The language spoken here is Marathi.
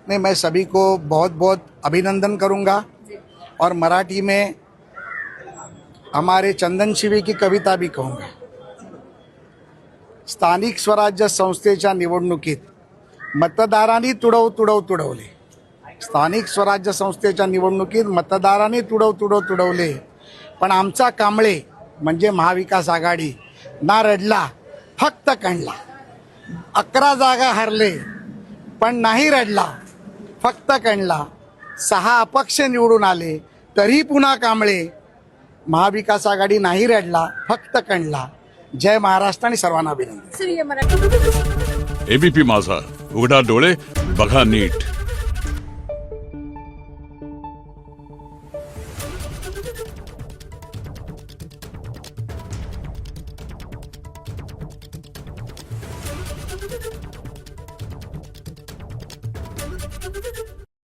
नहीं, मैं सभी को बहुत बहुत अभिनंदन करूंगा और मराठी में हमारे चंदन शिवे की कविता भी कहूंगा। स्थानिक स्वराज्य संस्थेच्या निवडणुकीत मतदारांनी तुडवले। स्थानिक स्वराज्य संस्थेच्या निवडणुकीत मतदारांनी तुडवले, पण आमचा कांबळे म्हणजे महाविकास आघाडी ना रडला, फक्त कणला। 11 जागा हरले पण नाही रडला, फक्त कणला। 6 अपक्ष निवडून आले तरी पुन्हा कांबळे, महाविकास आघाडी नाही रडला, फक्त कणला। जय महाराष्ट्र आणि सर्वांना अभिनंदन। एबीपी माझा, उघडा डोळे बघा नीट।